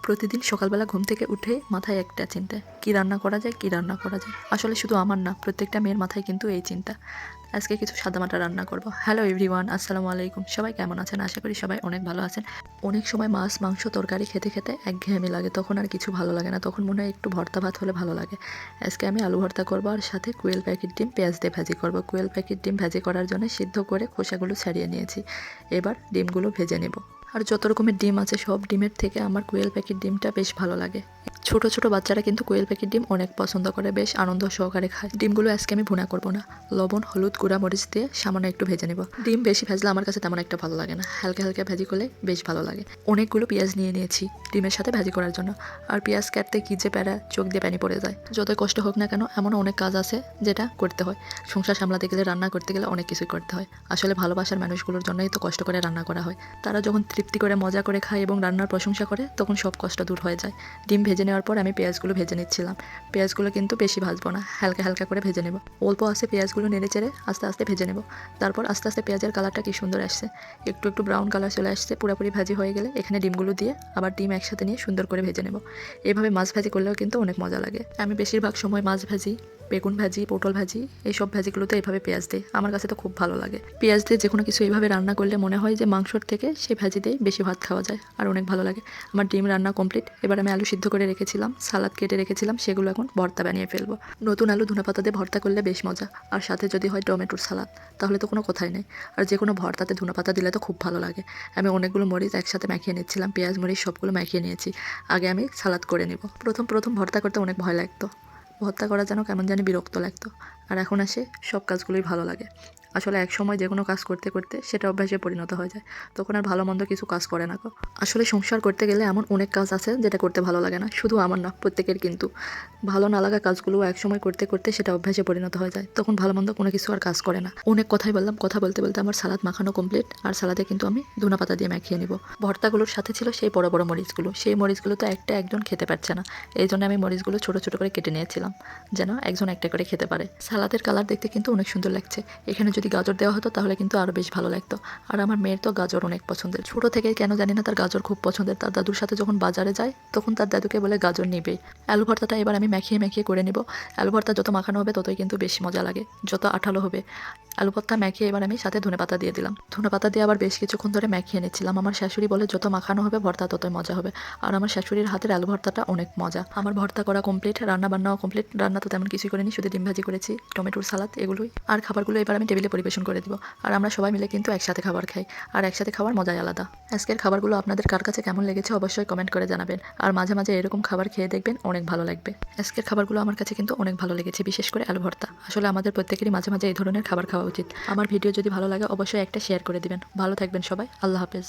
প্রতিদিন সকালবেলা ঘুম থেকে উঠে মাথায় একটা চিন্তা, কি রান্না করা যায়, কি রান্না করা যায়। আসলে শুধু আমার না, প্রত্যেকটা মেয়ের মাথায় কিন্তু এই চিন্তা। আজকে কিছু সাদামাটা রান্না করব। হ্যালো এভরিওয়ান, আসসালামু আলাইকুম। সবাই কেমন আছেন? আশা করি সবাই অনেক ভালো আছেন। অনেক সময় মাছ, মাংস, তরকারি খেতে খেতে একঘেয়েমি লাগে, তখন আর কিছু ভালো লাগে না, তখন মনে হয় একটু ভর্তা ভাত হলে ভালো লাগে। আজকে আমি আলু ভর্তা করবো আর সাথে কোয়েল প্যাকেট ডিম পেঁয়াজ দিয়ে ভাজি করব। কোয়েল প্যাকেট ডিম ভাজি করার জন্য সিদ্ধ করে খোসাগুলো ছাড়িয়ে নিয়েছি। এবার ডিমগুলো ভেজে নেব। আর যত রকমের ডিম আছে সব ডিমের থেকে আমার কোয়েল প্যাকেট ডিমটা বেশ ভালো লাগে। ছোট ছোট বাচ্চারা কিন্তু কোয়েল প্যাকেট ডিম অনেক পছন্দ করে, বেশ আনন্দ সহকারে খায়। ডিমগুলো আজকে আমি ভুনা করব না, লবণ, হলুদ, গুঁড়া মরিচ দিয়ে সামান্য একটু ভেজে নেব। ডিম বেশি ভাজলে আমার কাছে তেমন একটা ভালো লাগে না, হালকা হালকা ভাজি করলে বেশ ভালো লাগে। অনেকগুলো পেঁয়াজ নিয়ে নিয়েছি ডিমের সাথে ভাজি করার জন্য। আর পেঁয়াজ কাটতে কি যে প্যারা, চোখ দিয়ে পানি পড়ে যায়। যতই কষ্ট হোক না কেন, এমন অনেক কাজ আছে যেটা করতে হয়। সংসার সামলাতে গেলে, রান্না করতে গেলে অনেক কিছুই করতে হয়। আসলে ভালোবাসার মানুষগুলোর জন্যই তো কষ্ট করে রান্না করা হয়। তারা যখন তৃপ্তি করে মজা করে খায় এবং রান্নার প্রশংসা করে, তখন সব কষ্ট দূর হয়ে যায়। ডিম ভেজে নেওয়ার পর আমি পেঁয়াজগুলো ভেজে নিচ্ছিলাম। পেঁয়াজগুলো কিন্তু বেশি ভাজবো না, হালকা হালকা করে ভেজে নেব। অল্প আস্তে পেঁয়াজগুলো নেড়ে চেড়ে আস্তে আস্তে ভেজে নেব। তারপর আস্তে আস্তে পেঁয়াজের কালারটা কি সুন্দর আসছে, একটু একটু ব্রাউন কালার চলে আসছে, পুরোপুরি ভাজি হয়ে গেলে এখানে ডিমগুলো দিয়ে আবার ডিম একসাথে নিয়ে সুন্দর করে ভেজে নেব। এইভাবে মাছ ভাজি করলেও কিন্তু অনেক মজা লাগে। আমি বেশিরভাগ সময় মাছ ভাজি, বেগুন ভাজি, পটল ভাজি, এইসব ভাজিগুলোতে এইভাবে পেঁয়াজ দিই। আমার কাছে তো খুব ভালো লাগে। পেঁয়াজ দিয়ে যে কোনো কিছু এইভাবে রান্না করলে মনে হয় যে মাংসর থেকে সেই ভাজি দিয়েই বেশি ভাত খাওয়া যায়, আর অনেক ভালো লাগে। আমার ডিম রান্না কমপ্লিট। এবার আমি আলু সিদ্ধ করে রেখেছিলাম, সালাদ কেটে রেখেছিলাম, সেগুলো এখন ভর্তা বানিয়ে ফেলবো। নতুন আলু ধনেপাতা দিয়ে ভর্তা করলে বেশ মজা, আর সাথে যদি হয় টমেটোর সালাদ, তাহলে তো কোনো কথাই নেই। আর যে কোনো ভর্তাতে ধনেপাতা দিলে তো খুব ভালো লাগে। আমি অনেকগুলো মরিচ একসাথে মাখিয়ে নিচ্ছিলাম, পেঁয়াজ মরিচ সবগুলো মাখিয়ে নিয়েছি। আগে আমি সালাদ করে নেব। প্রথম প্রথম ভর্তা করতে অনেক ভয় লাগতো, ভর্তা করা যেন কেমন জানি বিরক্ত লাগতো। আর এখন আসে সব কাজগুলোই ভালো লাগে। আসলে এক সময় যে কোনো কাজ করতে করতে সেটা অভ্যাসে পরিণত হয়ে যায়, তখন আর ভালো মন্দ কিছু কাজ করে না গো। আসলে সংসার করতে গেলে এমন অনেক কাজ আছে যেটা করতে ভালো লাগে না, শুধু আমার না, প্রত্যেকের। কিন্তু ভালো না লাগা কাজগুলো এক সময় করতে করতে সেটা অভ্যাসে পরিণত হয়ে যায়, তখন ভালো মন্দ কোনো কিছু আর কাজ করে না। অনেক কথাই বললাম, কথা বলতে বলতে আমার সালাদ মাখানো কমপ্লিট। আর সালাদে কিন্তু আমি ধনেপাতা দিয়ে মাখিয়ে নিব। ভর্তাগুলোর সাথে ছিল সেই বড় বড় মরিচগুলো, সেই মরিচগুলো তো একটা একজন খেতে পারছে না, এই জন্য আমি মরিচগুলো ছোট ছোট করে কেটে নিয়েছিলাম, যেন একজন একটা করে খেতে পারে। সালাদের কালার দেখতে কিন্তু অনেক সুন্দর লাগছে। এখানে যদি গাজর দেওয়া হতো তাহলে কিন্তু আরও বেশ ভালো লাগতো। আর আমার মেয়ের তো গাজর অনেক পছন্দের, ছোট থেকে কেন জানি না তার গাজর খুব পছন্দের। তার দাদুর সাথে যখন বাজারে যায় তখন তার দাদুকে বলে গাজর নিবেই। আলু ভর্তাটা এবার আমি মাখিয়ে মাখিয়ে করে নিব। আলু ভর্তা যত মাখানো হবে ততই কিন্তু বেশি মজা লাগে, যত আঠালো হবে। আলু ভর্তা মাখিয়ে এবার আমি সাথে ধনেপাতা দিয়ে দিলাম। ধনেপাতা দিয়ে আবার বেশ কিছুক্ষণ ধরে মাখিয়ে নিচ্ছিলাম। আমার শাশুড়ি বলে যত মাখানো হবে ভর্তা ততই মজা হবে। আর আমার শাশুড়ির হাতের আলু ভর্তাটা অনেক মজা। আমার ভর্তা করা কমপ্লিট, রান্না বান্নাও কমপ্লিট। রান্না তো তেমন কিছুই করিনি, শুধু ডিম ভাজি করেছি, টমেটোর সালাদ, এগুলোই। আর খাবারগুলো এবার আমি টেবিলে পরিবেশন করে দিব। আর আমরা সবাই মিলে কিন্তু একসাথে খাবার খাই, আর একসাথে খাওয়ার মজাই আলাদা। আজকের খাবারগুলো আপনাদের কার কাছে কেমন লেগেছে অবশ্যই কমেন্ট করে জানাবেন। আর মাঝে মাঝে এরকম খাবার খেয়ে দেখবেন, অনেক ভালো লাগবে। আজকের খাবারগুলো আমার কাছে কিন্তু অনেক ভালো লেগেছে, বিশেষ করে আলু ভর্তা। আসলে আমাদের প্রত্যেকেরই মাঝে মাঝে এই ধরনের খাবার খাওয়া উচিত। আমার ভিডিও যদি ভালো লাগে অবশ্যই একটা শেয়ার করে দিবেন। ভালো থাকবেন সবাই, আল্লাহ হাফেজ।